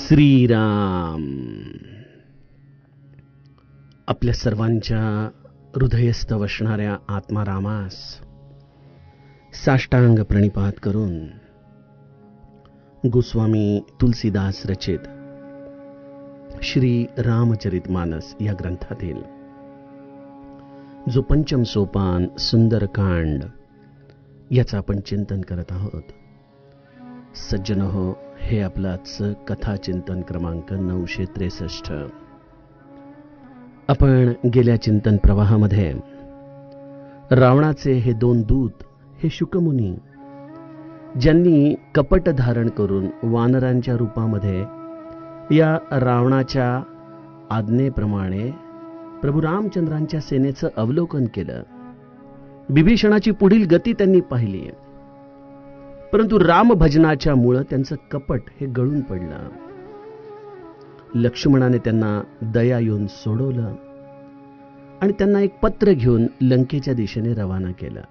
श्रीराम. आपल्या सर्वांच्या हृदयस्थ वसणाऱ्या आत्मारामास साष्टांग प्रणिपात करून गोस्वामी तुलसीदास रचित श्री रामचरितमानस या ग्रंथातील जो पंचम सोपान सुंदरकांड याचं आपण चिंतन करत आहोत. सज्जन हो, हे आपलं आजचं कथा चिंतन क्रमांक 963. आपण गेल्या चिंतन प्रवाहामध्ये रावणाचे हे 2 दूत, हे शुकमुनी, ज्यांनी कपट धारण करून वानरांच्या रूपामध्ये या रावणाच्या आज्ञेप्रमाणे प्रभू रामचंद्रांच्या सेनेचं अवलोकन केलं. बिभीषणाची पुढील गती त्यांनी पाहिली, परंतु रामभजनाच्या मुळे त्यांचं कपट हे गळून पडलं. लक्ष्मणाने त्यांना दया येऊन सोडवलं आणि त्यांना एक पत्र घेऊन लंकेच्या दिशेने रवाना केलं.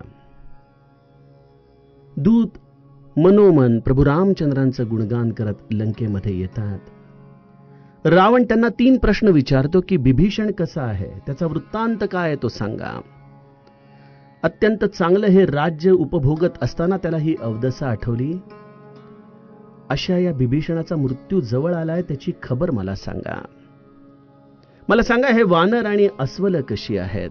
दूत मनोमन प्रभू रामचंद्रांचं गुणगान करत लंकेमध्ये येतात. रावण त्यांना 3 प्रश्न विचारतो की बिभीषण कसा आहे, त्याचा वृत्तांत काय आहे तो सांगा. अत्यंत चांगलं हे राज्य उपभोगत असताना त्याला ही अवदसा आठवली. अशा या बिभीषणाचा मृत्यू जवळ आलाय, त्याची खबर मला सांगा. मला सांगा, हे वानर आणि अस्वल कशी आहेत,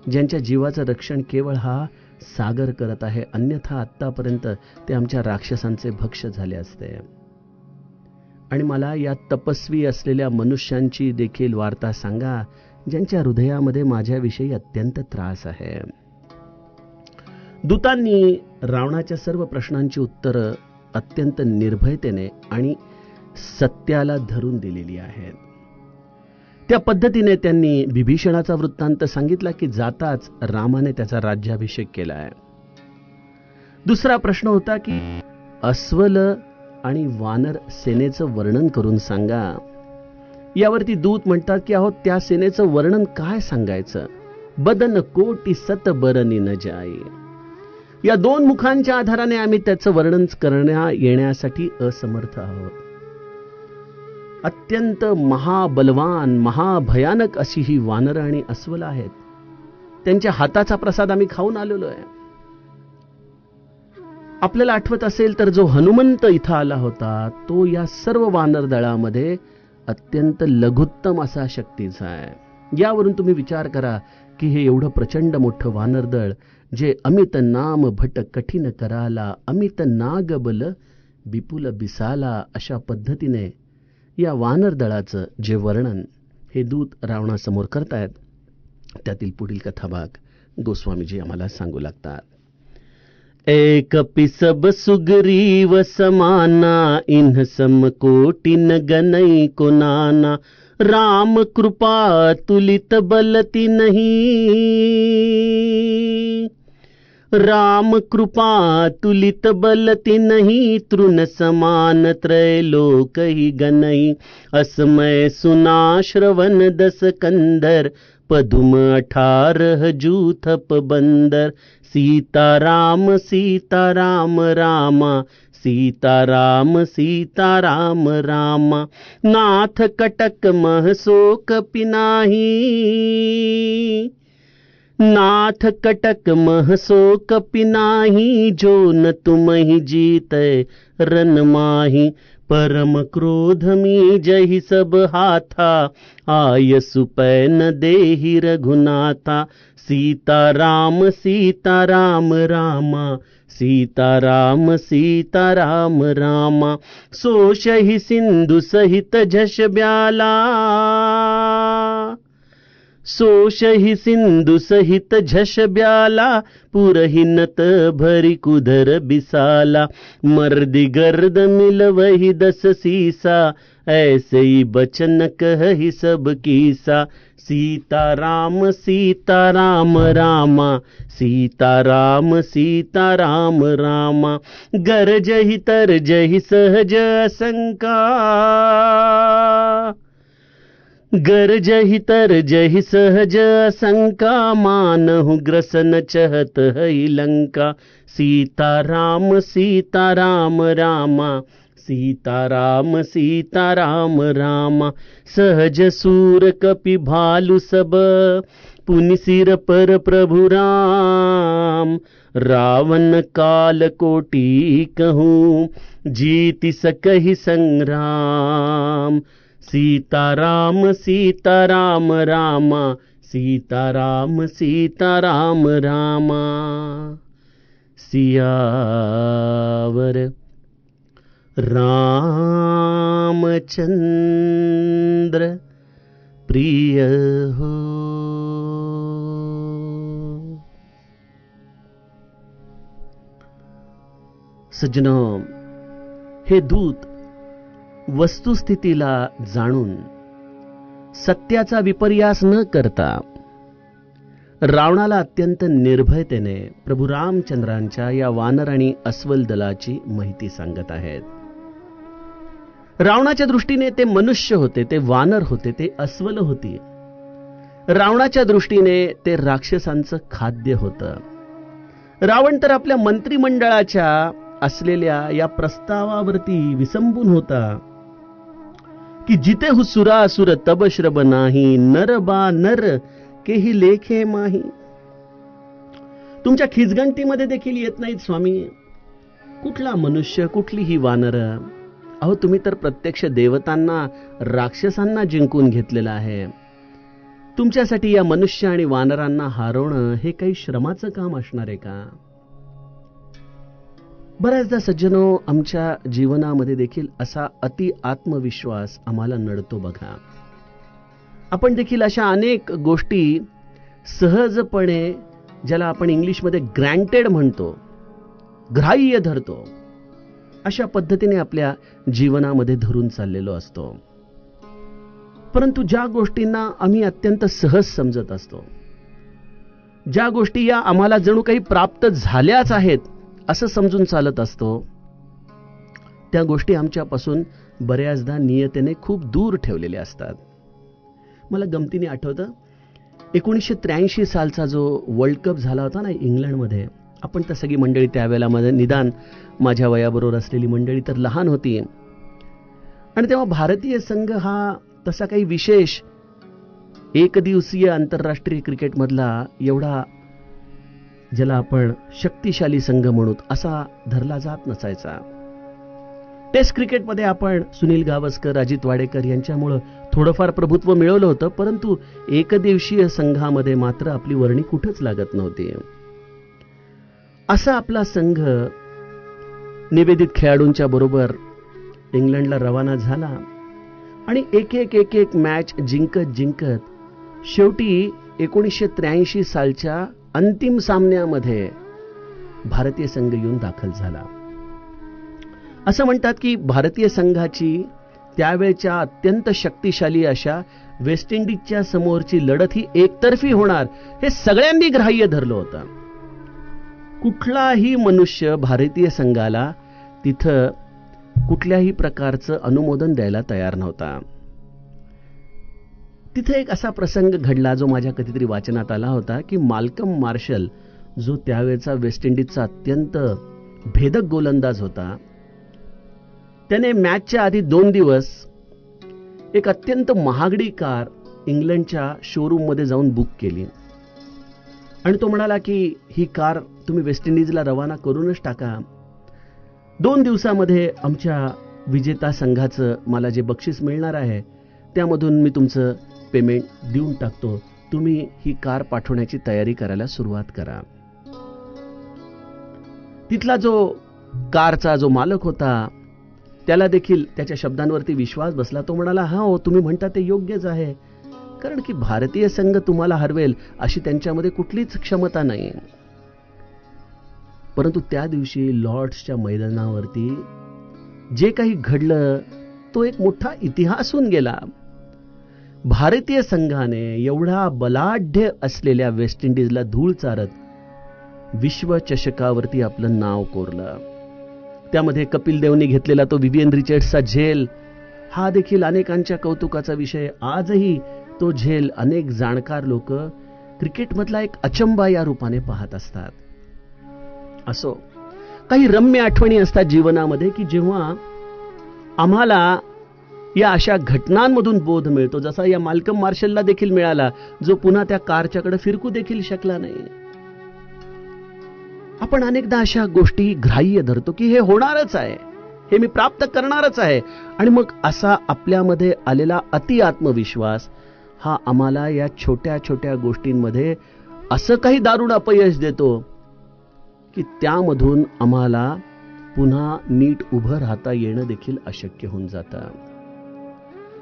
ज्यांच्या जीवाचं रक्षण केवळ हा सागर करत आहे, अन्यथा आतापर्यंत ते आमच्या राक्षसांचे भक्ष झाले असते. आणि मला या तपस्वी असलेल्या मनुष्यांची देखील वार्ता सांगा, ज्यांच्या हृदयामध्ये माझ्याविषयी अत्यंत त्रास आहे. दूतांनी रावणाच्या सर्व प्रश्नांची उत्तरं अत्यंत निर्भयतेने आणि सत्याला धरून दिलेली आहेत. त्या पद्धतीने त्यांनी बिभीषणाचा वृत्तांत सांगितला की जाताच रामाने त्याचा राज्याभिषेक केलाय. दुसरा प्रश्न होता की अस्वल आणि वानर सेनेचं वर्णन करून सांगा. यावरती दूत म्हणतात की अहो, त्या सेनेचं वर्णन काय सांगायचं, बदन कोटी सत बरनी न जाई. या 2 मुखांच्या आधाराने आम्ही त्याचं वर्णन करण्या येण्यासाठी असमर्थ आहोत. अत्यंत महाबलवान, महाभयानक अशी ही वानर आणि अस्वल आहेत. त्यांच्या हाताचा प्रसाद आम्ही खाऊन आलेलो आहे. आपल्याला आठवत असेल तर जो हनुमंत इथं आला होता, तो या सर्व वानर दळामध्ये अत्यंत लघुत्तम असा शक्तीचा आहे. यावरून तुम्ही विचार करा की हे एवढं प्रचंड मोठं वानरदळ, जे अमित नाम भट कठीण कराला, अमित नागबल विपुल बिसाला, अशा पद्धतीने या वानरदळाचं जे वर्णन हे दूत रावणासमोर करतायत, त्यातील पुढील कथाभाग गोस्वामीजी आम्हाला सांगू लागतात. एक पिसब सुग्रीव समाना, इन्ह सम कोटिन गनई को नाना. राम कृपा तुलित बलति नहीं, राम कृपा तुलित बलति नहीं. तृण समान त्रैलोक ही गनई, असमय सुना श्रवण 10 कंदर. पदुम 18 जूथप बंदर. सीताराम सीताराम रामा, सीताराम सीताराम रामा. नाथ कटक महसोक पिनाही, नाथ कटक महसोक पिनाही. जो न तुम ही जीतै रन माही. परम क्रोध मी जहि सब हाथा, आय सुपै न देहि रघुनाथा. सीताराम सीताराम रामा, सीताराम सीताराम रामा. सोषहि सिंधु सहित झष ब्याला, सोषहि सिंधु सहित झष ब्याला. पुरहिनत भरी कुधर बिसाला. मर्दि गर्द मिलवहि 10 सीसा, ऐसे ही बचन कहहि सब कीसा. सीताराम सीताराम रामा, सीताराम सीताराम रामा. गरजहि तरजहि सहज शंका, गरजहि तरजहि सहज शंका. मानहु ग्रसन चहत है लंका. सीताराम सीताराम रामा, सीताराम सीताराम रामा, सहज सूर कपि भालु सब, पुनि सिर पर प्रभु राम, रावण काल कोटि कहूँ, जीति सकहि संग्राम। सीताराम सीताराम रामा, सीताराम सीताराम रामा, सियावर रामचंद्र प्रिय हो। सज्जनों, हे दूत वस्तुस्थितीला जाणून सत्याचा विपर्यास न करता रावणाला अत्यंत निर्भयतेने प्रभू रामचंद्रांच्या या वानर आणि अस्वल दलाची माहिती सांगत आहेत. रावणाच्या दृष्टीने ते मनुष्य होते, ते वानर होते, ते अस्वल होती. रावणाच्या दृष्टीने ते राक्षसांचं खाद्य होतं. रावण तर आपल्या मंत्रिमंडळाच्या असलेल्या या प्रस्तावावरती विसंबून होता की जिथे हुसुरा असुर तब श्रब नाही, नर बा नर केही लेखे माही. तुमच्या खिचगंटीमध्ये देखील येत नाहीत स्वामी. कुठला मनुष्य, कुठली ही वानर. अहो, तुम्ही तर प्रत्यक्ष देवतांना, राक्षसांना जिंकून घेतलेलं आहे. तुमच्यासाठी या मनुष्य आणि वानरांना हरवणं हे काही श्रमाचं काम असणार आहे का? बऱ्याचदा सज्जनो, आमच्या जीवनामध्ये देखील असा अति आत्मविश्वास आम्हाला नडतो बघा. आपण देखील अशा अनेक गोष्टी सहजपणे, ज्याला आपण इंग्लिशमध्ये ग्रँटेड म्हणतो, ग्राह्य धरतो, अशा पद्धतीने आपल्या जीवनामध्ये धरून चाललेलो असतो. परंतु ज्या गोष्टींना आम्ही अत्यंत सहज समजत असतो, ज्या गोष्टी या आम्हाला जणू काही प्राप्त झाल्याच आहेत असं समजून चालत असतो, त्या गोष्टी आमच्यापासून बऱ्याचदा नियतीने खूप दूर ठेवलेल्या असतात. मला गमतीने आठवतं 1983 सालचा जो वर्ल्ड कप झाला होता ना इंग्लंडमध्ये. आपण तर सगळी मंडळी त्यावेळेला निदान माझ्या वयाबरोबर असलेली मंडळी तर लहान होती. आणि तेव्हा भारतीय संघ हा तसा काही विशेष एकदिवसीय आंतरराष्ट्रीय क्रिकेटमधला एवढा, ज्याला आपण शक्तिशाली संघ म्हणू, असा धरला जात नसायचा. टेस्ट क्रिकेटमध्ये आपण सुनील गावस्कर, अजित वाडेकर यांच्यामुळे थोडंफार प्रभुत्व मिळवलं होतं, परंतु एकदिवसीय संघामध्ये मात्र आपली वर्णी कुठंच लागत नव्हती. असा आपला संघ निवेदित खेळाडूंच्या बरोबर इंग्लंडला रवाना झाला आणि एक एक मॅच जिंकत शेवटी 1983 सालच्या अंतिम सामन्यामध्ये भारतीय संघ येऊन दाखल झाला. असं म्हणतात की भारतीय संघाची त्यावेळच्या अत्यंत शक्तिशाली अशा वेस्ट इंडिजच्या समोरची लढत ही एकतर्फी होणार हे सगळ्यांनी ग्राह्य धरलं होतं. कुठलाही मनुष्य भारतीय संघाला तिथं कुठल्याही प्रकारचं अनुमोदन द्यायला तयार नव्हता. तिथे एक असा प्रसंग घडला जो माझ्या कधीतरी वाचनात आला होता की माल्कम मार्शल, जो त्यावेळचा वेस्ट इंडिजचा अत्यंत भेदक गोलंदाज होता, त्याने मॅचच्या आधी 2 दिवस एक अत्यंत महागडी कार इंग्लंडच्या शोरूम मध्ये जाऊन बुक केली आणि तो म्हणाला की ही कार तुम्ही वेस्ट इंडिजला रवाना करूनच टाका. 2 दिवसामध्ये आमच्या विजेता संघाचं मला जे बक्षीस मिळणार आहे त्यामधून मी तुमचं पेमेंट देऊन टाकतो, तुम्ही ही कार पाठवण्याची तयारी करायला सुरुवात करा. तिथला जो कारचा जो मालक होता त्याला देखील त्याच्या शब्दांवरती विश्वास बसला. तो म्हणाला, हा हो, तुम्ही म्हणता ते योग्यच आहे, कारण की भारतीय संघ तुम्हाला हरवेल अशी त्यांच्यामध्ये कुठलीच क्षमता नाही. परंतु त्या दिवशी लॉर्ड्सच्या मैदानावरती जे काही घडलं तो एक मोठा इतिहास होऊन गेला. भारतीय संघाने एवढा बलाढ्य असलेल्या वेस्ट इंडिजला धूळ चारत विश्वचषकावरती आपलं नाव कोरलं. त्यामध्ये कपिल देवनी घेतलेला तो विवियन रिचर्ड्सचा झेल हा देखील अनेकांच्या कौतुकाचा विषय. आजही तो झेल अनेक जाणकार लोक क्रिकेटमधला एक अचंबा या रूपाने पाहत असतात. असो, काही रम्य आठवणी असतात जीवनामध्ये की जेव्हा आम्हाला या अशा घटनांमधून बोध मिळतो, जसा या माल्कम मार्शलला देखील मिळाला, जो पुन्हा त्या कारच्याकडे फिरकू देखील शकला नाही. आपण अनेकदा अशा गोष्टी ग्राह्य धरतो की हे होणारच आहे, हे मी प्राप्त करणारच आहे, आणि मग असा आपल्यामध्ये आलेला अति आत्मविश्वास हा आम्हाला या छोट्या छोट्या गोष्टींमध्ये असं काही दारुण अपयश देतो की त्यामधून आम्हाला पुन्हा नीट उभं राहता येणं देखील अशक्य होऊन जातं.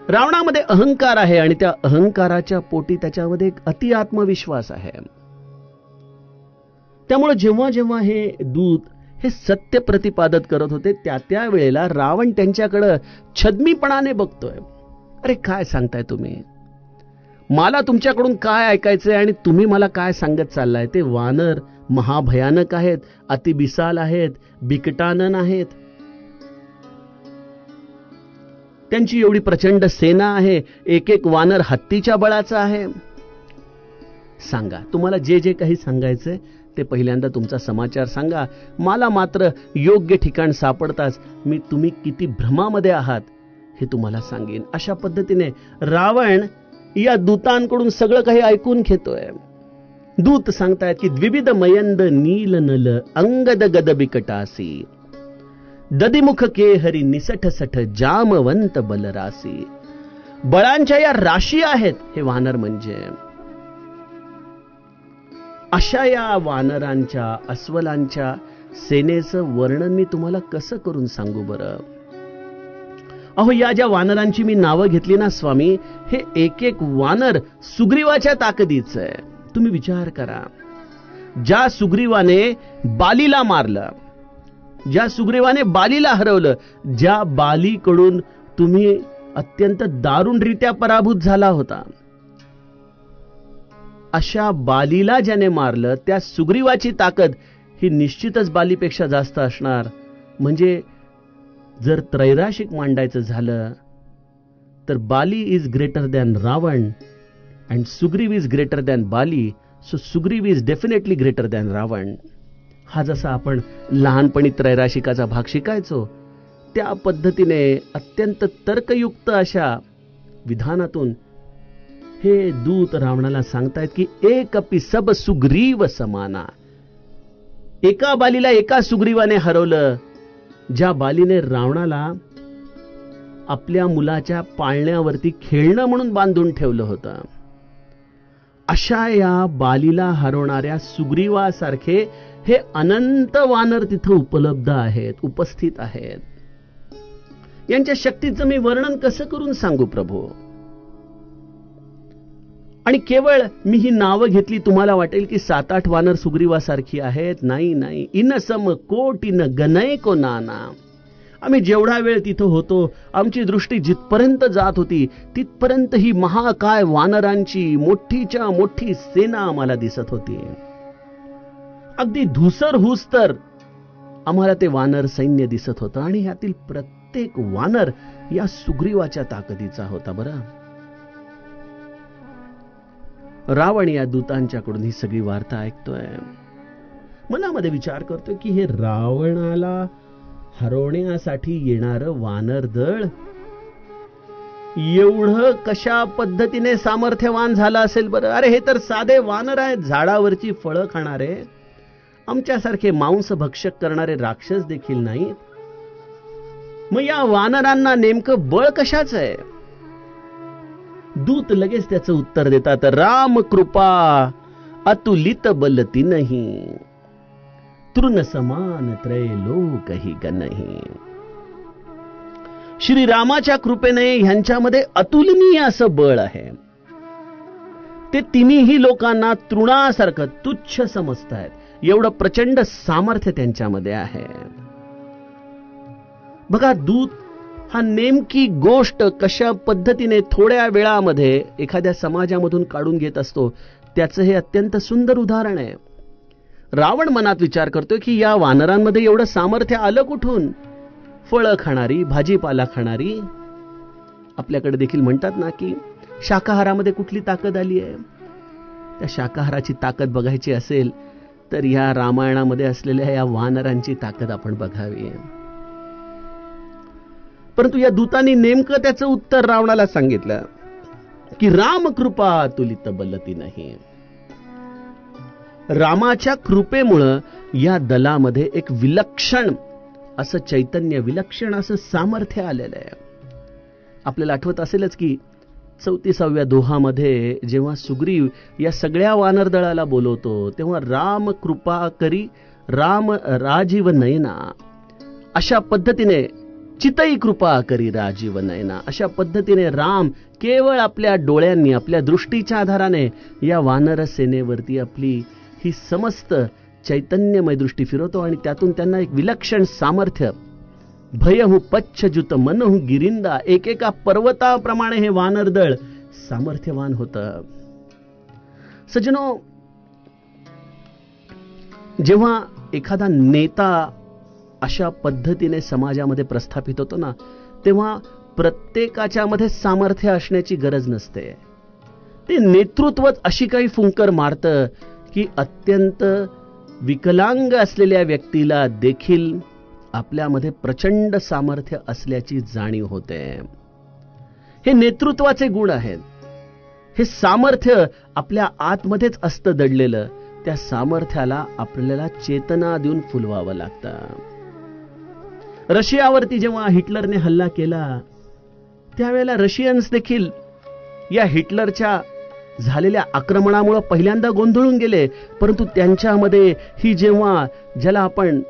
रावणामध्ये अहंकार आहे आणि त्या अहंकाराच्या पोटी त्याच्यामध्ये एक अति आत्मविश्वास आहे. त्यामुळे जेव्हा जेव्हा हे दूत हे सत्य प्रतिपादत करत होते त्या वेळेला रावण त्यांच्याकडे छद्मीपणाने बघतोय. अरे काय सांगताय तुम्ही, मला तुमच्याकडून काय ऐकायचंय आणि तुम्ही मला काय सांगत चाललाय? ते वानर महाभयानक आहेत, अतिबिसाल आहेत, बिकटानन आहेत, त्यांची एवढी प्रचंड सेना आहे, एक एक वानर हत्तीच्या बळाचा आहे. सांगा, तुम्हाला जे जे काही सांगायचंय ते पहिल्यांदा तुमचा समाचार सांगा. मला मात्र योग्य ठिकाण सापडताच मी तुम्ही किती भ्रमामध्ये आहात हे तुम्हाला सांगेन. अशा पद्धतीने रावण या दूतांकडून सगळं काही ऐकून घेतोय. दूत सांगतायत की द्विविध मयंद नील नल अंगद गद बिकटासी ददिमुख के हरी निसठ सठ जामवंत बलरासी. बळांच्या या राशी आहेत हे वानर म्हणजे. अशा या वानरांच्या अस्वलांच्या सेनेचं वर्णन मी तुम्हाला कसं करून सांगू बरं? अहो, या ज्या वानरांची मी नावं घेतली ना स्वामी, हे एक एक वानर सुग्रीवाच्या ताकदीचं आहे. तुम्ही विचार करा, ज्या सुग्रीवाने बालीला मारलं, ज्या सुग्रीवाने बालीला हरवलं, ज्या बालीकडून तुम्ही अत्यंत दारुणरित्या पराभूत झाला होता, अशा बालीला ज्याने मारलं त्या सुग्रीवाची ताकद ही निश्चितच बालीपेक्षा जास्त असणार. म्हणजे जर त्रैराशिक मांडायचं झालं तर Bali is greater than Ravana and Sugriva is greater than Bali, so Sugriva is definitely greater than Ravana. हा जसा आपण लहानपणी त्रैराशिकाचा भाग शिकायचो त्या पद्धतीने अत्यंत तर्कयुक्त अशा विधानातून हे दूत रावणाला सांगतायत की एकपि सब सुग्रीव समाना. एका बालीला एका सुग्रीवाने हरवलं, ज्या बालीने रावणाला आपल्या मुलाच्या पाळण्यावरती खेळणं म्हणून बांधून ठेवलं होतं. अशा या बालीला हरवणाऱ्या सुग्रीवासारखे हे अनंत वानर तिथं उपलब्ध आहेत, उपस्थित आहेत. यांच्या शक्तीचं मी वर्णन कसं करून सांगू प्रभू? आणि केवळ मी ही नावं घेतली, तुम्हाला वाटेल की 7-8 वानर सुग्रीवासारखी आहेत. नाही नाही, इन सम कोटीन गणय को नाना. आम्ही जेवढा वेळ तिथं होतो, आमची दृष्टी जिथपर्यंत जात होती तिथपर्यंत ही महाकाय वानरांची मोठीच्या मोठी सेना आम्हाला दिसत होती. अगदी धुसर हुस तर आम्हाला ते वानर सैन्य दिसत होतं आणि ह्यातील प्रत्येक वानर या सुग्रीवाच्या ताकदीचा होता. बरं, रावण या दूतांच्याकडून ही सगळी वार्ता ऐकतोय. मनामध्ये विचार करतोय की हे रावणाला हरवण्यासाठी येणारं वानर दळ एवढं कशा पद्धतीने सामर्थ्यवान झालं असेल बरं? अरे हे तर साधे वानर आहेत, झाडावरची फळं खाणारे, आमच्यासारखे मांस भक्षक करणारे राक्षस देखील नाहीत. मग या वानरांना नेमकं बळ कशाचं आहे? दूत लगेच त्याचं उत्तर देतात, राम कृपा अतुलित बलती नाही तृण समान त्रैलोक ही गणही. श्री रामाच्या कृपेने ह्यांच्यामध्ये अतुलनीय असं बळ आहे. ते तिन्ही लोकांना तृणासारखं तुच्छ समजतायत, एवढं प्रचंड सामर्थ्य त्यांच्यामध्ये आहे. बघा, दूत हा नेमकी गोष्ट कशा पद्धतीने थोड्या वेळामध्ये एखाद्या समाजामधून काढून घेत असतो त्याचं हे अत्यंत सुंदर उदाहरण आहे. रावण मनात विचार करतोय की या वानरांमध्ये एवढं सामर्थ्य आलं कुठून? फळं खाणारी, भाजीपाला खाणारी. आपल्याकडे देखील म्हणतात ना की शाकाहारामध्ये कुठली ताकद आली आहे? त्या शाकाहाराची ताकद बघायची असेल तर या रामायणामध्ये असलेल्या या वानरांची ताकद आपण बघावी. परंतु या दूतांनी नेमकं त्याचं उत्तर रावणाला सांगितलं की रामकृपा तुलित बलती नाही. रामाच्या कृपेमुळं या दलामध्ये एक विलक्षण असं चैतन्य, विलक्षण असं सामर्थ्य आलेलं आहे. आपल्याला आठवत असेलच की 34व्या दोहामध्ये जेव्हा सुग्रीव या सगळ्या वानर दळाला बोलवतो तेव्हा राम कृपा करी राम राजीव नयना, अशा पद्धतीने चितई कृपा करी राजीव नयना, अशा पद्धतीने राम केवळ आपल्या डोळ्यांनी, आपल्या दृष्टीच्या आधाराने या वानर सेनेवरती आपली ही समस्त चैतन्यमय दृष्टी फिरवतो आणि त्यातून त्यांना एक विलक्षण सामर्थ्य, भयहु पच्छजुत मनहु गिरिंदा, एकेका पर्वताप्रमाणे हे वानर दळ सामर्थ्यवान होतं. सज्जनो, जेव्हा एखादा नेता अशा पद्धतीने समाजामध्ये प्रस्थापित होतो ना, तेव्हा प्रत्येकाच्या मध्ये सामर्थ्य असण्याची गरज नसते. ते नेतृत्वच अशी काही फुंकर मारतं की अत्यंत विकलांग असलेल्या व्यक्तीला देखील आपल्यामध्ये प्रचंड सामर्थ्य असल्याची जाणीव होते. हे नेतृत्वाचे गुण आहेत. हे सामर्थ्य आपल्या आतमध्येच असतं दडलेलं. त्या सामर्थ्याला आपल्याला चेतना देऊन फुलवावं लागतं. रशियावरती जेव्हा हिटलरने हल्ला केला त्यावेळेला रशियन्स देखील या हिटलरच्या झालेल्या आक्रमणामुळे पहिल्यांदा गोंधळून गेले. परंतु त्यांच्यामध्ये ही जेव्हा ज्याला आपण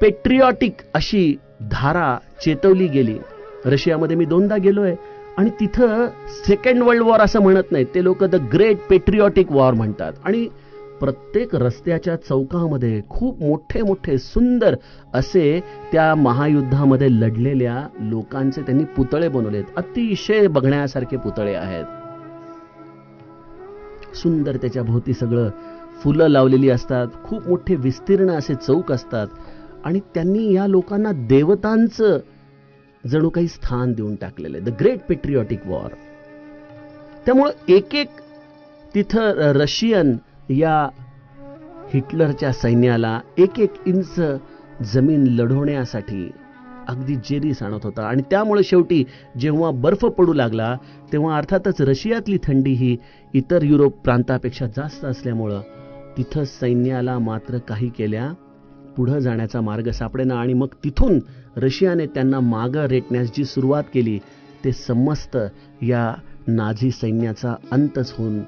पेट्रियॉटिक अशी धारा चेतवली गेली. रशियामध्ये मी 2दा गेलोय आणि तिथं सेकंड वर्ल्ड वॉर असं म्हणत नाहीत, ते लोक द ग्रेट पेट्रियॉटिक वॉर म्हणतात. आणि प्रत्येक रस्त्याच्या चौकामध्ये खूप मोठे मोठे सुंदर असे त्या महायुद्धामध्ये लढलेल्या लोकांचे त्यांनी पुतळे बनवलेत. अतिशय बघण्यासारखे पुतळे आहेत. सुंदर त्याच्या भोवती सगळं फुलं लावलेली असतात. खूप मोठे विस्तीर्ण असे चौक असतात आणि त्यांनी या लोकांना देवतांचं जणू काही स्थान देऊन टाकलेलं आहे. The great patriotic war. त्यामुळं एक एक तिथं रशियन या हिटलरच्या सैन्याला एक एक इंच जमीन लढवण्यासाठी अगदी जेरीस आणत होता. आणि त्यामुळे शेवटी जेव्हा बर्फ पडू लागला तेव्हा अर्थातच रशियातली थंडी ही इतर युरोप प्रांतापेक्षा जास्त असल्यामुळं तिथं सैन्याला मात्र काही केल्या पुढे जाण्याचा मार्ग सापडेना. आणि मग तिथून रशियाने त्यांना मागं रेटण्यास जी सुरुवात केली ते समस्त या नाझी सैन्याचा अंतच होऊन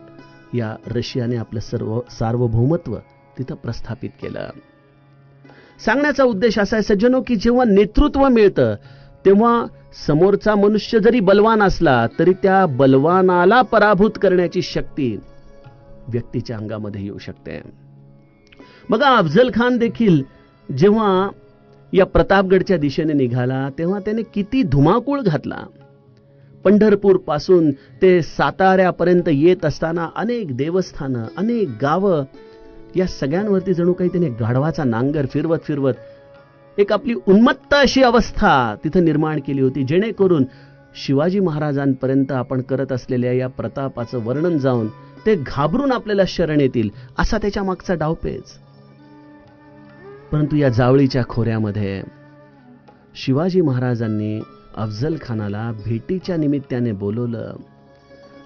या रशियाने आपलं सार्वभौमत्व तिथं प्रस्थापित केलं. सांगण्याचा उद्देश असा आहे सज्जनो की जेव्हा नेतृत्व मिळतं तेव्हा समोरचा मनुष्य जरी बलवान असला तरी त्या बलवानाला पराभूत करण्याची शक्ती व्यक्तीच्या अंगामध्ये येऊ शकते. बघा, अफजल खान देखील जेव्हा या प्रतापगडच्या दिशेने निघाला तेव्हा त्याने किती धुमाकूळ घातला. पंढरपूर पासून ते साताऱ्यापर्यंत येत असताना अनेक देवस्थानं, अनेक गावं, या सगळ्यांवरती जणू काही त्याने गाढवाचा नांगर फिरवत फिरवत एक आपली उन्मत्त अशी अवस्था तिथं निर्माण केली होती, जेणेकरून शिवाजी महाराजांपर्यंत आपण करत असलेल्या या प्रतापाचं वर्णन जाऊन ते घाबरून आपल्याला शरण येतील असा त्याच्या मागचा डावपेच. परंतु या जावळीच्या खोऱ्यामध्ये शिवाजी महाराजांनी अफजल खानाला भेटीच्या निमित्ताने बोलवलं.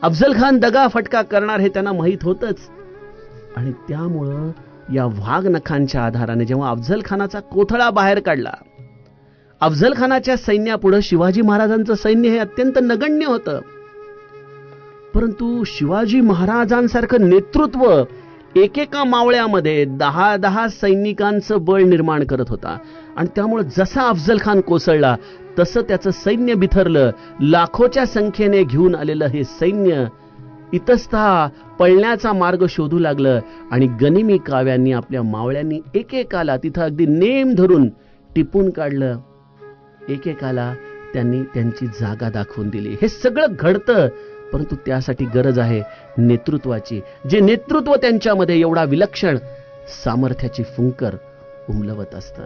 अफजल खान दगा फटका करणार हे त्यांना माहीत होतच आणि त्यामुळं या वाघ नखांच्या आधाराने जेव्हा अफजल खानाचा कोथळा बाहेर काढला, अफजल खानाच्या सैन्यापुढे शिवाजी महाराजांचं सैन्य हे अत्यंत नगण्य होतं. परंतु शिवाजी महाराजांसारखं नेतृत्व एकेका मावळ्यामध्ये 10-10 सैनिकांचं बळ निर्माण करत होता. आणि त्यामुळे जसा अफजल खान कोसळला तसं त्याचं सैन्य बिथरलं. लाखोच्या संख्येने घेऊन आलेलं हे सैन्य इतस्तः पळण्याचा मार्ग शोधू लागलं आणि गनिमी काव्यांनी आपल्या मावळ्यांनी एकेकाला तिथं अगदी नेम धरून टिपून काढलं. एकेकाला त्यांनी त्यांची जागा दाखवून दिली. हे सगळं घडतं, परंतु त्यासाठी गरज आहे नेतृत्वाची. जे नेतृत्व त्यांच्यामध्ये एवढा विलक्षण सामर्थ्याची फुंकर उमलवत असतं.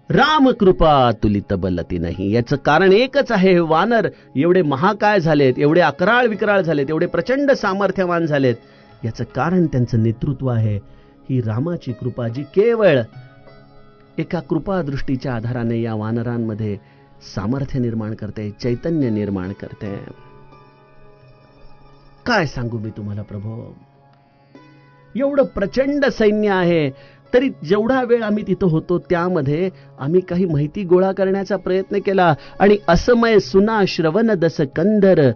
राम कृपा तुलित बलती नाही. याचं कारण एकच आहे, वानर एवढे महाकाय झालेत, एवढे अकराळ विकराळ झालेत, एवढे प्रचंड सामर्थ्यवान झालेत. याचं कारण त्यांचं नेतृत्व आहे. ही रामाची कृपा जी केवळ एका कृपादृष्टीच्या आधाराने या वानरांमध्ये सामर्थ्य निर्माण करते, चैतन्य निर्माण करते. काय सांगू मी तुम्हाला प्रभू, एवढं प्रचंड सैन्य आहे, तरी जेवढा वेळ आम्ही तिथं होतो त्यामध्ये आम्ही काही माहिती गोळा करण्याचा प्रयत्न केला. आणि असमय सुना श्रवण दस कंदर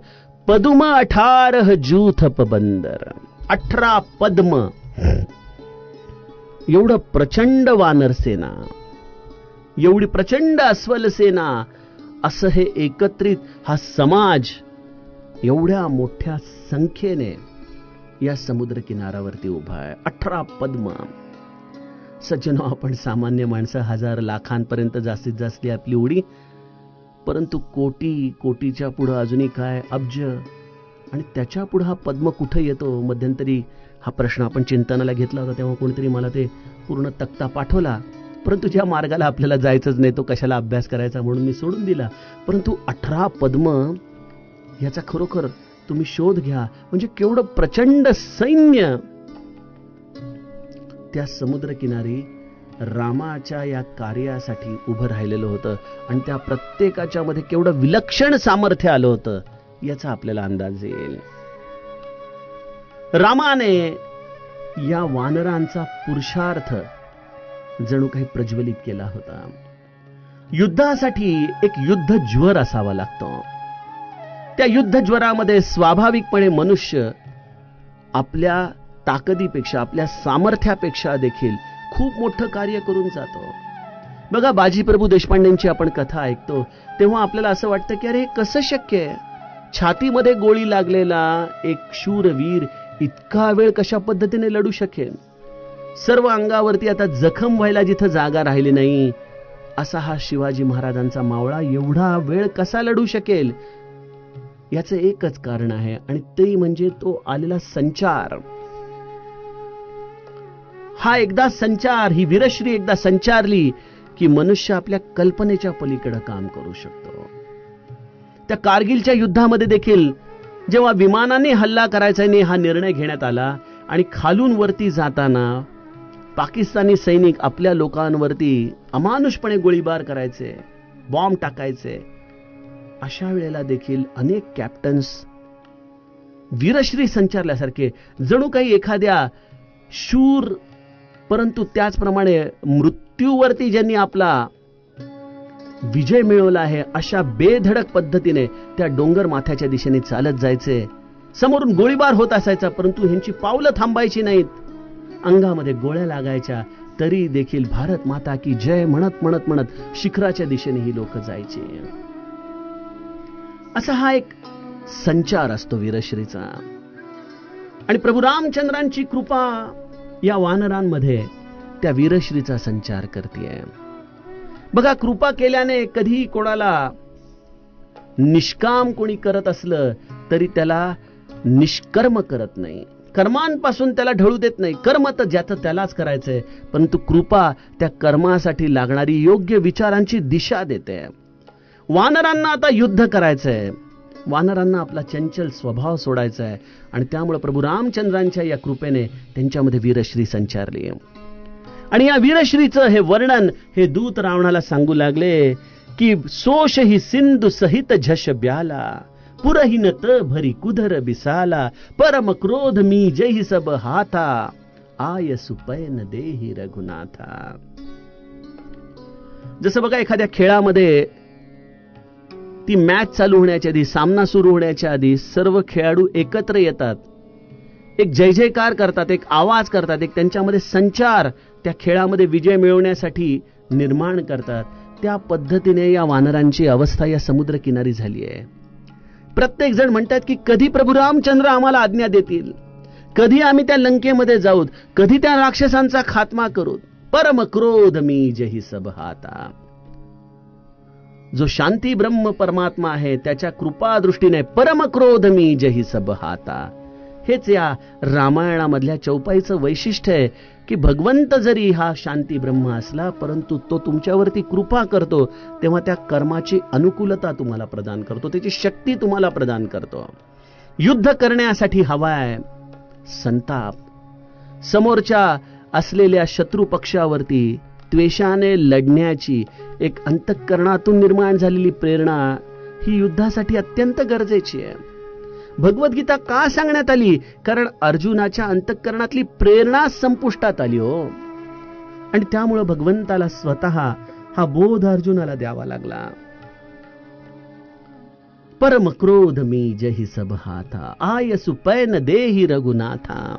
पदुम 18 जूथ पबंदर. 18 पद्म, एवढं प्रचंड वानर सेना, एवढी प्रचंड अस्वल सेना, असं हे एकत्रित हा समाज एवढ्या मोठ्या संख्येने या समुद्र किनाऱ्यावरती उभा आहे. 18 पद्म. सज्जनो, आपण सामान्य माणसं हजार लाखांपर्यंत जास्तीत जास्त आपली उडी, परंतु कोटी, कोटीच्या पुढे अजूनही काय, अब्ज, आणि त्याच्या पुढे हा पद्म कुठे येतो. मध्यंतरी हा प्रश्न आपण चिंतनाला घेतला होता, तेव्हा कोणीतरी मला ते पूर्ण तक्ता पाठवला, परंतु ज्या मार्गाला आपल्याला जायचंच नाही तो कशाला अभ्यास करायचा म्हणून मी सोडून दिला. परंतु 18 पद्म याचा खरोखर तुम्ही शोध घ्या. म्हणजे केवढं प्रचंड सैन्य त्या समुद्रकिनारी रामाच्या या कार्यासाठी उभं राहिलेलं होतं, आणि त्या प्रत्येकाच्या मध्ये केवढं विलक्षण सामर्थ्य आलं होतं याचा आपल्याला अंदाज येईल. रामाने या वानरांचा पुरुषार्थ जणू काही प्रज्वलित केला होता. युद्धासाठी एक युद्ध ज्वर असावा लागतो. त्या युद्ध ज्वरामध्ये स्वाभाविकपणे मनुष्य आपल्या ताकदीपेक्षा, आपल्या सामर्थ्यापेक्षा देखील खूप मोठं कार्य करून जातो. बघा, बाजीप्रभू देशपांडेंची आपण कथा ऐकतो तेव्हा आपल्याला असं वाटतं की अरे कसं शक्य आहे, छातीमध्ये गोळी लागलेला एक शूरवीर इतका वेळ कशा पद्धतीने लढू शकेल. सर्व अंगावरती आता जखम व्हायला जिथं जागा राहिली नाही असा हा शिवाजी महाराजांचा मावळा एवढा वेळ कसा लढू शकेल. याचं एकच कारण आहे, आणि ते म्हणजे तो आलेला संचार. हा एकदा संचार, ही वीरश्री एकदा संचारली की मनुष्य आपल्या कल्पनेच्या पलीकडे काम करू शकतो. त्या कारगिलच्या युद्धामध्ये देखील जेव्हा विमानाने हल्ला करायचा नाही हा निर्णय घेण्यात आला, आणि खालून वरती जाताना पाकिस्तानी सैनिक आपल्या लोकांवरती अमानुषपणे गोळीबार करायचे, बॉम्ब टाकायचे, अशा वेळेला देखील अनेक कॅप्टन्स वीरश्री संचारल्यासारखे जणू काही एखाद्या शूर परंतु त्याचप्रमाणे मृत्यूवरती ज्यांनी आपला विजय मिळवला आहे अशा बेधडक पद्धतीने त्या डोंगर माथ्याच्या दिशेने चालत जायचे. समोरून गोळीबार होत असायचा, परंतु ह्यांची पावलं थांबायची नाहीत. अंगामध्ये गोळ्या लागायच्या तरी देखील भारत माता की जय म्हणत म्हणत म्हणत शिखराच्या दिशेने ही लोक जायचे. असा हा एक संचार असतो वीरश्रीचा. आणि प्रभू रामचंद्रांची कृपा या वानरांमध्ये त्या वीरश्रीचा संचार करते. बघा, कृपा केल्याने कधी कोणाला निष्काम कोणी करत असलं तरी त्याला निष्कर्म करत नाही, कर्मांपासून त्याला ढळू देत नाही. कर्म तर ज्याचं त्यालाच करायचंय, परंतु कृपा त्या कर्मासाठी लागणारी योग्य विचारांची दिशा देते. वानरांना आता युद्ध करायचंय, वानरांना आपला चंचल स्वभाव सोडायचा आहे, आणि त्यामुळे प्रभू रामचंद्रांच्या या कृपेने त्यांच्यामध्ये वीरश्री संचारली. आणि या वीरश्रीचं हे वर्णन हे दूत रावणाला सांगू लागले की सोश ही सिंधू सहित झश ब्याला, पुरहीन त भरी कुधर बिसाला, परम क्रोध मी जही सब हाथा, आय सुपैन देही रघुनाथा. जसं बघा, एखाद्या खेळामध्ये ती मॅच चालू होण्याच्या आधी, सामना सुरू होण्याच्या आधी सर्व खेळाडू एकत्र येतात, एक जय जयकार करतात, एक आवाज करतात, एक त्यांच्यामध्ये संचार त्या खेळामध्ये विजय मिळवण्यासाठी निर्माण करतात. त्या पद्धतीने या वानरांची अवस्था या समुद्र किनारी झाली आहे. प्रत्येक जण म्हणतात की कधी प्रभू रामचंद्र आम्हाला आज्ञा देतील, कधी आम्ही त्या लंकेमध्ये जाऊ, कधी त्या राक्षसांचा खात्मा करू. परम क्रोध मी जही सब हाता. जो शांती ब्रह्म परमात्मा आहे त्याच्या कृपा दृष्टीने परम क्रोध मी जही सब हाता. हेच या रामायणामधल्या चौपाईचं वैशिष्ट्य आहे की भगवंत जरी हा शांती ब्रह्म असला, परंतु तो तुमच्यावरती कृपा करतो तेव्हा त्या कर्माची अनुकूलता तुम्हाला प्रदान करतो, त्याची शक्ती तुम्हाला प्रदान करतो. युद्ध करण्यासाठी हवाय संताप. समोरच्या असलेल्या शत्रू पक्षावरती त्वेषाने लढण्याची एक अंतःकरणातून निर्माण झालेली प्रेरणा ही युद्धासाठी अत्यंत गरजेची आहे. भगवद्गीता का सांगण्यात आली? कारण अर्जुनाच्या अंतःकरणातली प्रेरणा संपुष्टात आली हो. आणि त्यामुळे भगवंताला स्वतः हा बोध अर्जुनाला द्यावा लागला. परम क्रोध मी जही सब हाथा, आयसु पैन देही रघुनाथा.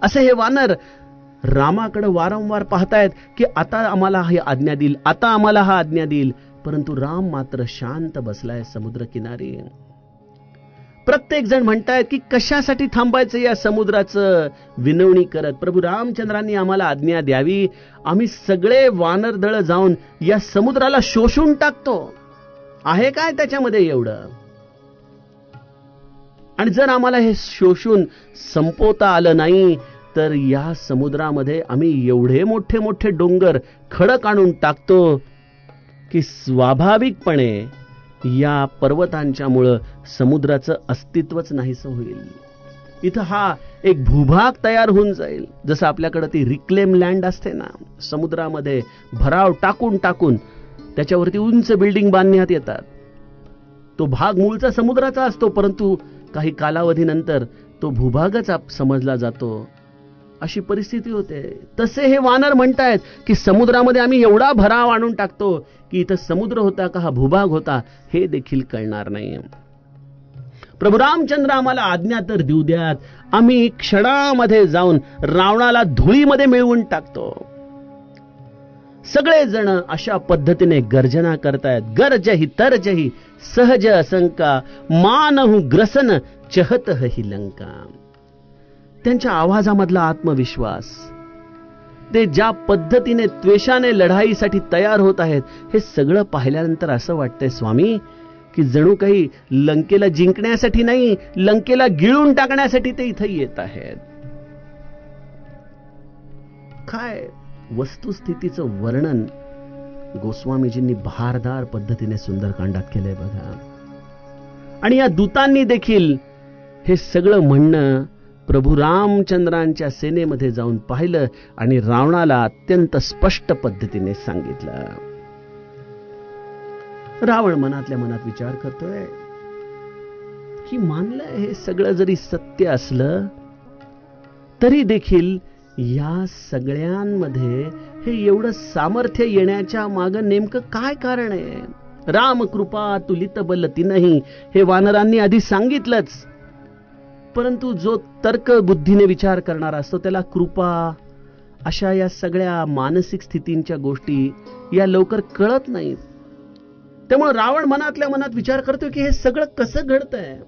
असे हे वानर रामाकडे वारंवार पाहतायत की आता आम्हाला ही आज्ञा देईल, आता आम्हाला हा आज्ञा देईल. परंतु राम मात्र शांत बसलाय समुद्र किनारी. प्रत्येक जण म्हणतायत की कशासाठी थांबायचं या समुद्राचं विनवणी करत. प्रभू रामचंद्रांनी आम्हाला आज्ञा द्यावी, आम्ही सगळे वानर दळ जाऊन या समुद्राला शोषून टाकतो. आहे काय त्याच्यामध्ये एवढं? आणि जर आम्हाला हे शोषून संपवता आलं नाही तर या समुद्रामध्ये आम्ही एवढे मोठे मोठे डोंगर खडक आणून टाकतो की स्वाभाविकपणे या पर्वतांच्यामुळं समुद्राचं अस्तित्वच नाहीसं होईल. इथं हा एक भूभाग तयार होऊन जाईल. जसं आपल्याकडे ती रिक्लेम लँड असते ना, समुद्रामध्ये भराव टाकून टाकून त्याच्यावरती उंच बिल्डिंग बांधण्यात येतात. तो भाग मूळचा समुद्राचा असतो, परंतु काही कालावधीनंतर तो भूभागच समजला जातो. अशी परिस्थिती होते. तसे हे वानर म्हणतायत की समुद्रामध्ये आम्ही एवढा भराव आणून टाकतो की इथं समुद्र होता का हा भूभाग होता हे देखील कळणार नाही. प्रभू रामचंद्र आम्हाला आज्ञा तर देऊ द्यात, आम्ही क्षणामध्ये जाऊन रावणाला धुळीमध्ये मिळवून टाकतो. सगळे जण अशा पद्धतीने गर्जना करतायत. गर्जही तर्जही सहज असंका, मानहु ग्रसन चहत ही लंका. त्यांच्या आवाजामधला आत्मविश्वास, ते ज्या पद्धतीने त्वेषाने लढाईसाठी तयार होत आहेत, हे सगळं पाहिल्यानंतर असं वाटतंय स्वामी की जणू काही लंकेला जिंकण्यासाठी नाही, लंकेला गिळून टाकण्यासाठी ते इथे येत आहेत. काय वस्तुस्थितीचं वर्णन गोस्वामीजींनी भारदार पद्धतीने सुंदरकांडात केलंय बघा. आणि या दूतांनी देखील हे सगळं म्हणणं प्रभू रामचंद्रांच्या सेनेमध्ये जाऊन पाहिलं आणि रावणाला अत्यंत स्पष्ट पद्धतीने सांगितलं. रावण मनातल्या मनात विचार करतोय की मानलं हे सगळं जरी सत्य असलं तरी देखील या सगळ्यांमध्ये हे एवढं सामर्थ्य येण्याच्या मागं नेमकं काय कारण आहे? रामकृपा तुलित बल तिनही हे वानरांनी आधी सांगितलंच. परंतु जो तर्क बुद्धीने विचार करणारा असतो त्याला कृपा अशा या सगळ्या मानसिक स्थितींच्या गोष्टी या लवकर कळत नाहीत. त्यामुळे रावण मनातल्या मनात विचार करतो की हे सगळं कसं घडतंय.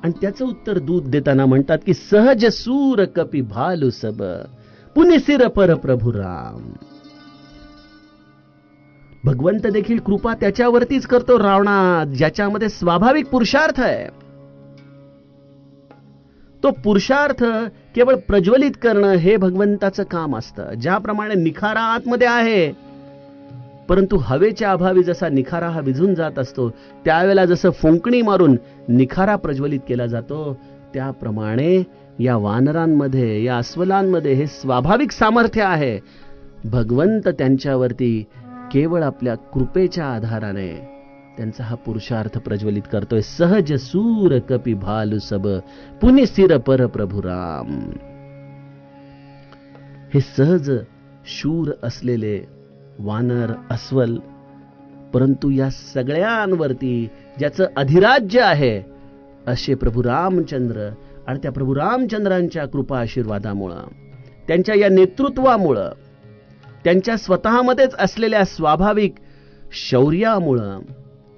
आणि त्याचं उत्तर दूत देताना म्हणतात की सहज सूर कपी भालू सब पुनि सिर पर प्रभु राम. भगवंत देखील कृपा त्याच्यावरतीच करतो रावणा ज्याच्यामध्ये स्वाभाविक पुरुषार्थ आहे. तो पुरुषार्थ केवळ प्रज्वलित करणं हे भगवंताचं काम असतं. ज्याप्रमाणे निखारा आतमध्ये आहे, परंतु हवेच्या अभावी जसा निखारा हा विझून जात असतो, त्यावेळेला जसं फुंकणी मारून निखारा प्रज्वलित केला जातो, त्याप्रमाणे या वानरांमध्ये, या अस्वलांमध्ये हे स्वाभाविक सामर्थ्य आहे. भगवंत त्यांच्यावरती केवळ आपल्या कृपेच्या आधाराने त्यांचा हा पुरुषार्थ प्रज्वलित करतोय. सहज सूर कपी भालू सब पुनि सिर पर प्रभु राम. हे सहज शूर असलेले वानर, अस्वल, परंतु या सगळ्यांवरती ज्याचं अधिराज्य आहे असे प्रभू रामचंद्र आणि त्या प्रभू रामचंद्रांच्या कृपा आशीर्वादामुळं, त्यांच्या या नेतृत्वामुळं, त्यांच्या स्वतःमध्येच असलेल्या स्वाभाविक शौर्यामुळं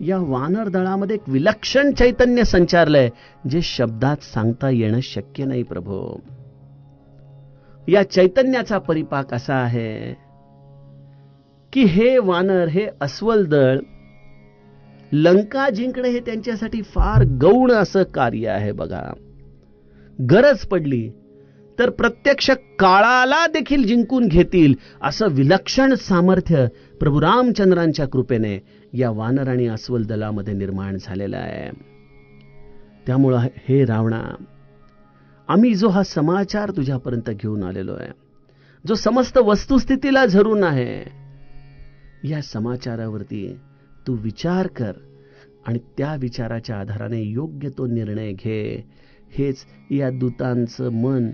या वानर दळामध्ये एक विलक्षण चैतन्य संचारलंय जे शब्दात सांगता येणं शक्य नाही. प्रभू, या चैतन्याचा परिपाक असा आहे की हे वानर, हे अस्वल दळ लंका जिंकणे हे त्यांच्यासाठी फार गौण असं कार्य आहे. बघा, गरज पडली तर प्रत्यक्ष काळाला देखील जिंकून घेतील असं विलक्षण सामर्थ्य प्रभू रामचंद्रांच्या कृपेने या वानर आणि अस्वल दलामध्ये निर्माण झालेलं आहे. त्यामुळं हे रावणा, आम्ही जो हा समाचार तुझ्यापर्यंत घेऊन आलेलो आहे, जो समस्त वस्तुस्थितीला झरून आहे, या समाचारावरती तू विचार कर आणि त्या विचाराच्या आधाराने योग्य तो निर्णय घे. हेच या दूतांचं मन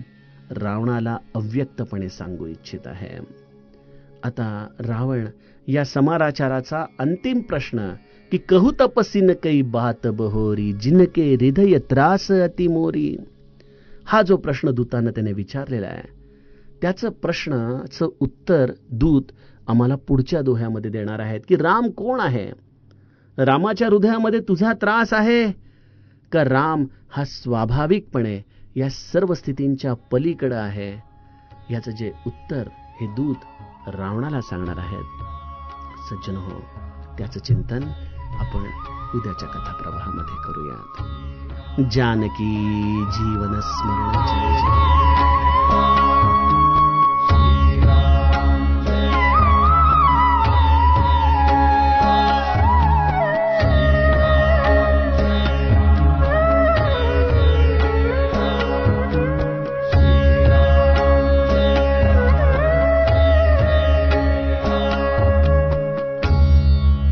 रावणाला अव्यक्तपणे सांगू इच्छित आहे. आता रावण या समाचाराचा अंतिम प्रश्न की कहू तपसी न कई बात बहोरी जिनके हृदय त्रास अति मोरी, हा जो प्रश्न दूतानं त्याने विचारलेला आहे, त्याचं प्रश्नाचं उत्तर दूत आम्हाला पुढच्या दोह्यामध्ये देणार आहेत की राम कोण आहे. रामाच्या हृदयामध्ये तुझा त्रास आहे का राम हा स्वाभाविकपणे या सर्व स्थितींच्या पलीकडे आहे. याचं जे उत्तर हे दूत रावणाला सांगणार आहेत. सज्जन हो, त्याचं चिंतन आपण उद्याच्या कथाप्रवाहामध्ये करूयात. जानकी जीवन स्मरण जय जय.